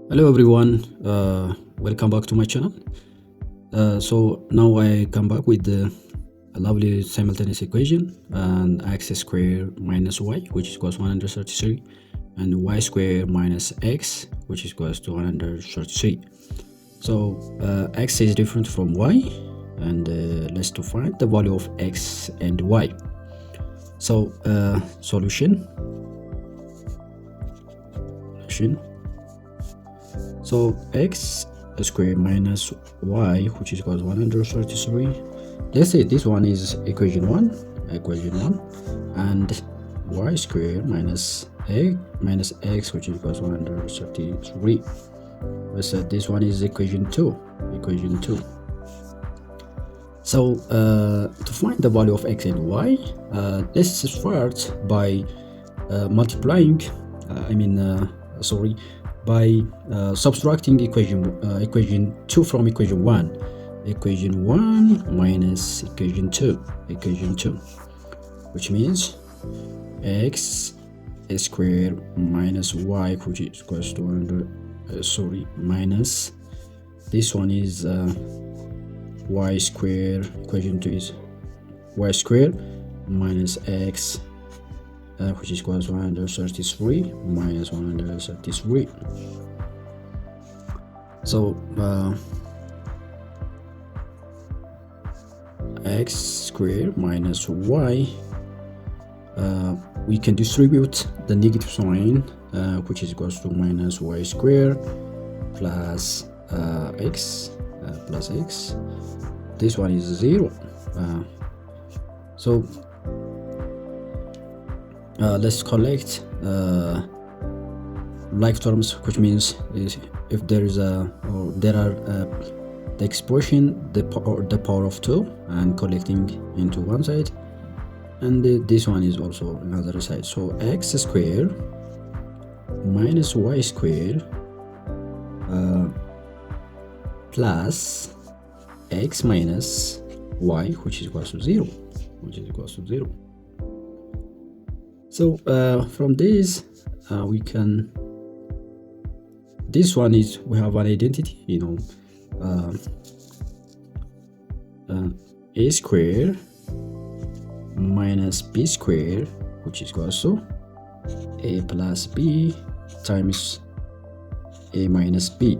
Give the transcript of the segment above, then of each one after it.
Hello everyone, welcome back to my channel. So now I come back with a lovely simultaneous equation and x squared minus y, which is equals 133, and y squared minus x, which is equals to 133. So x is different from y, and let's to find the value of x and y. So solution. So x squared minus y, which is equals 133. Let's say this one is equation 1, and y squared minus x, which is equals 133. Let's say this one is equation 2. So to find the value of x and y, let's start by multiplying. By subtracting equation 2 from equation 1. Equation 1 minus equation 2, which means x squared minus y, which is equals to minus this one is y squared. Equation 2 is y squared minus x, which is equals 133 minus 133. So x squared minus y, we can distribute the negative sign, which is equals to minus y squared plus x plus x. This one is 0. So let's collect like terms, which means if there is the expression the power of 2 and collecting into one side, and this one is also another side. So x squared minus y squared plus x minus y, which is equals to 0, So from this we can, this one is, we have an identity, a squared minus b squared, which is equals to a plus b times a minus b.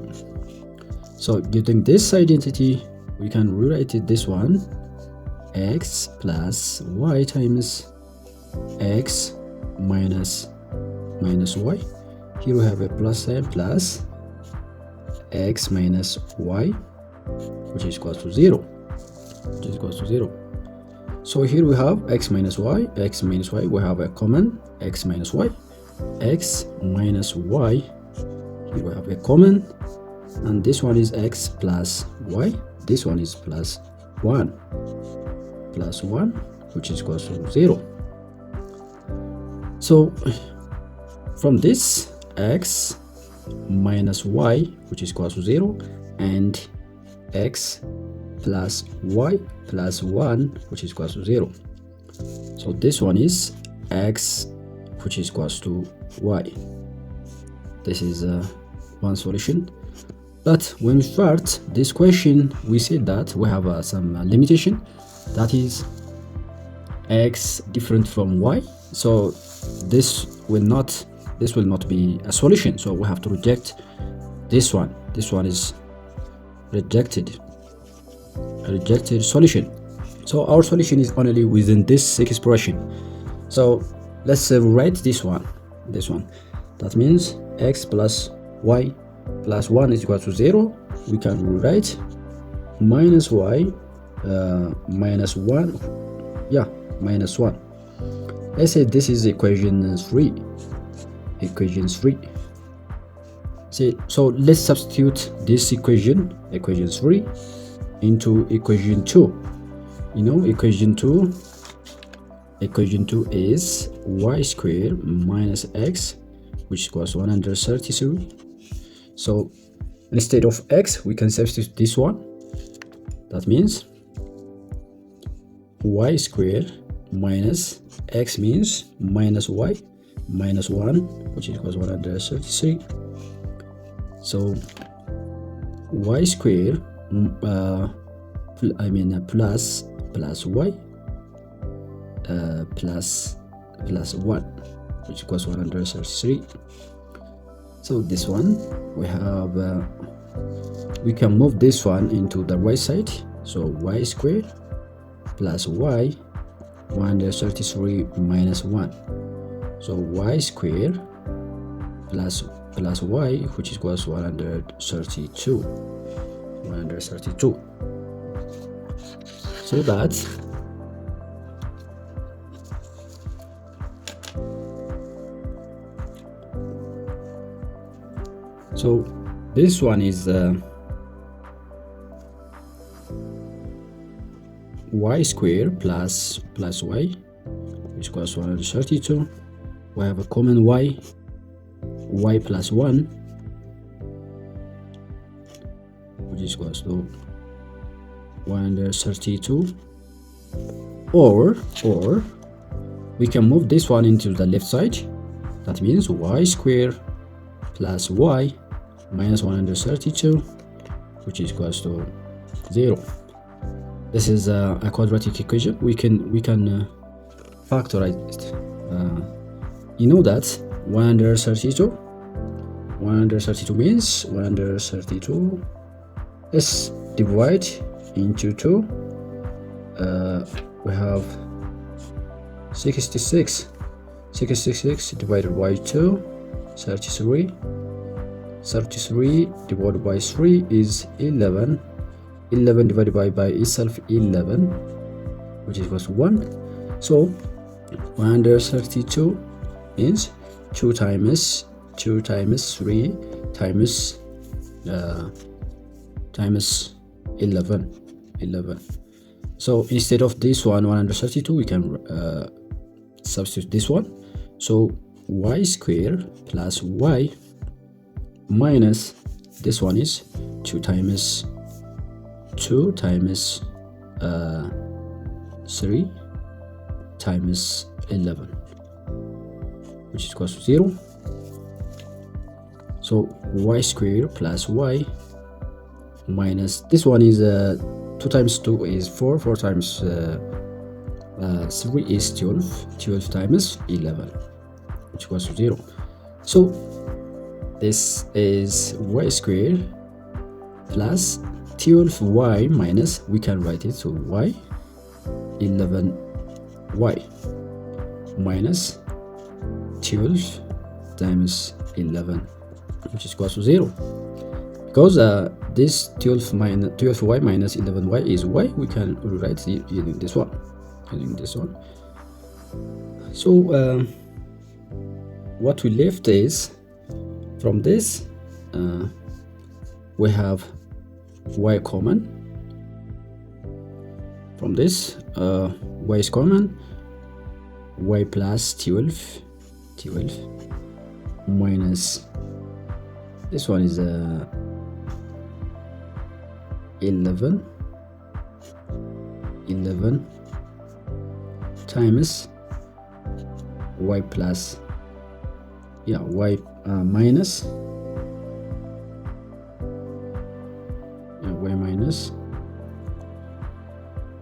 So using this identity, we can rewrite it this one, x plus y times x minus y. Here we have a plus sign, plus x minus y, which is equals to 0, So here we have x minus y, we have a common x minus y, x minus y, here we have a common, and this one is x plus y, this one is plus 1, which is equals to 0. So from this, x minus y, which is equals to 0, and x plus y plus 1, which is equals to 0. So this one is x, which is equals to y. This is one solution. But when we start this question, we said that we have some limitation, that is x different from y. So this will not be a solution, so we have to reject this one. This one is a rejected solution. So our solution is only within this expression. So let's write this one. That means x plus y plus 1 is equal to 0. We can rewrite minus y minus 1, minus 1. Let's say this is equation 3. So let's substitute this equation 3 into equation 2. Equation 2 is y squared minus x, which equals 133. So instead of x, we can substitute this one. That means y squared minus x means minus y minus 1, which equals 133, So y square plus y plus 1, which equals 133. So this one we have we can move this one into the right side. So y square plus y 133 minus 1. So y square plus y, which equals 132. So that this one is y square plus y, which equals 132. We have a common y plus 1, which is equals to 132. Or we can move this one into the left side. That means y square plus y minus 132, which is equals to 0. This is a quadratic equation. We can factorize it. You know that 132 means 132 is divided into 2. We have 66 divided by 2, 33 divided by 3 is 11 divided by itself 11, which equals 1. So 132 means 2 times 3 times 11. So instead of this one 132, we can substitute this one. So y square plus y minus this one is 2 times 3 times 11, which is equals to 0. So y square plus y minus this one is 2 times 2 is 4 times 3 is 12 times 11, which equals to 0. So this is y square plus 12y minus, we can write it to y 11y minus 12 times 11, which is equals to 0. Because this 12y minus 11y is y, we can rewrite it using this one. So what we left is, from this we have y common. From this y is common. Y plus 12 minus this one is 11 times y plus y minus y minus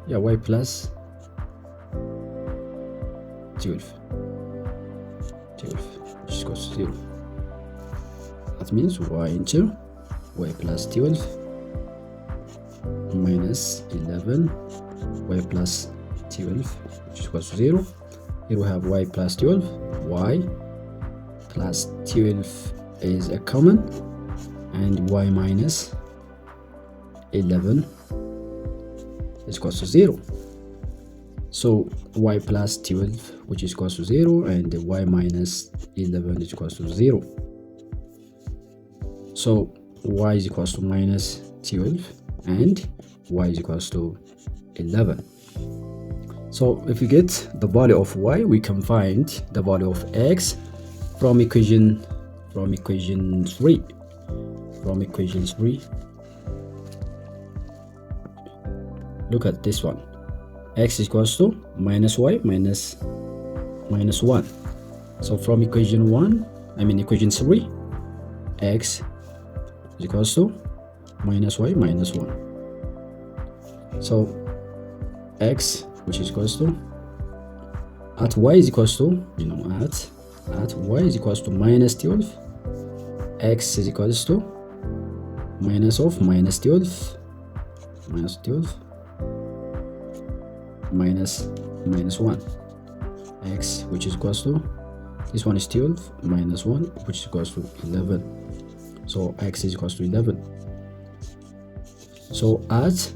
y plus 12, which equals to 0. That means y into y plus 12 minus 11 y plus 12, which equals to 0. Here we have y plus 12. Y plus 12 is a common, and y minus 11 is equals to 0. So y plus 12, which is equals to 0, and the y minus 11 is equals to 0. So y is equals to minus 12 and y is equals to 11. So if we get the value of y, we can find the value of x from equation 3. Look at this one. X is equals to minus y minus 1. So from equation 3, x is equals to minus y minus 1. So x, which is equals to, at y is equals to, at y is equals to minus 12, x is equals to minus of minus 12 minus 1, x, which is equals to, this one is 12 minus 1, which is equals to 11. So x is equals to 11. So at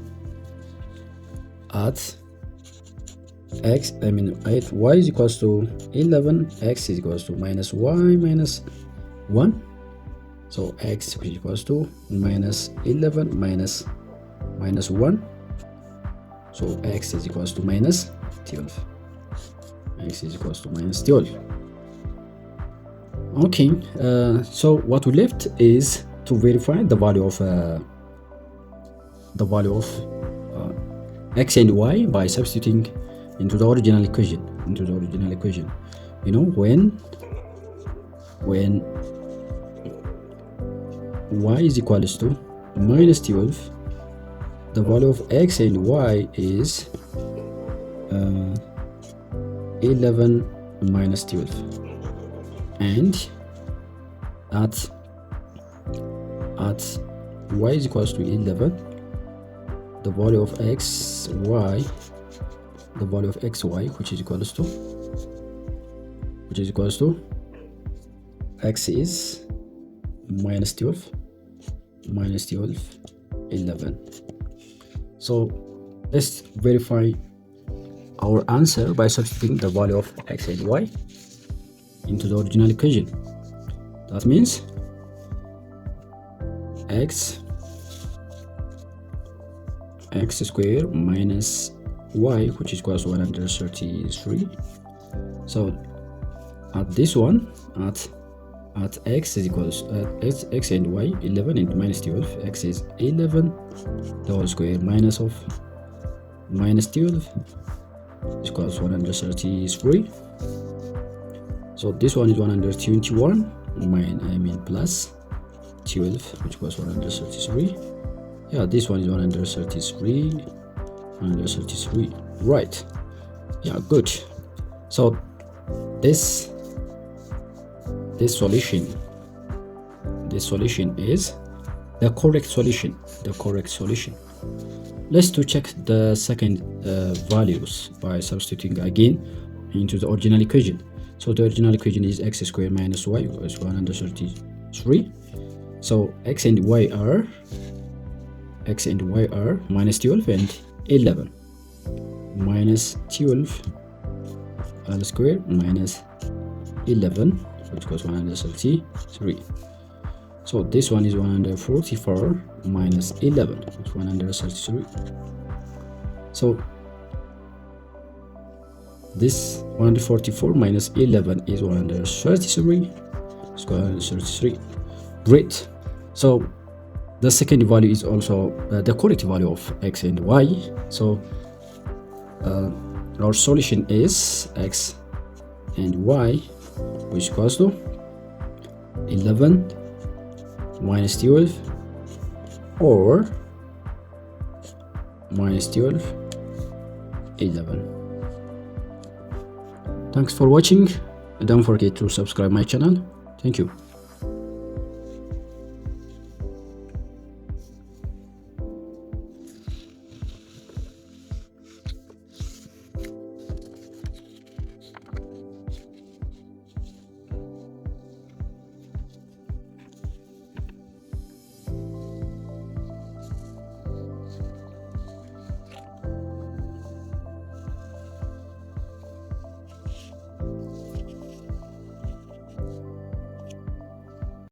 x, at y is equals to 11, x is equals to minus y minus 1. So x, which is equals to minus 11 minus 1. So x is equals to minus 12. X is equals to minus 12. Okay, so what we left is to verify the value of x and y by substituting into the original equation. You know, when y is equals to minus 12, the value of x and y is 11 minus 12, and at y is equals to 11, the value of xy, which is equals to x is minus 12, 11. So let's verify our answer by substituting the value of x and y into the original equation. That means x squared minus y, which is equals to 133. So at this one, at x is equals x and y, 11 and minus 12, x is 11, the whole square minus of minus 12 is equals to 133. So this one is 121 plus 12, which was 133. Yeah, this one is 133. Right. Yeah, good. So this solution is the correct solution. Let's to check the second values by substituting again into the original equation. So the original equation is x squared minus y is 133. So x and y are minus 12 and 11. Minus 12 all squared minus 11, which equals 133. So this one is 144 minus 11, which is 133. So this 144 minus 11 is 133. It's 133. Great. So the second value is also the correct value of x and y. So our solution is x and y, which equals to 11 minus 12 or minus 12, 11. Thanks for watching. Don't forget to subscribe my channel. Thank you.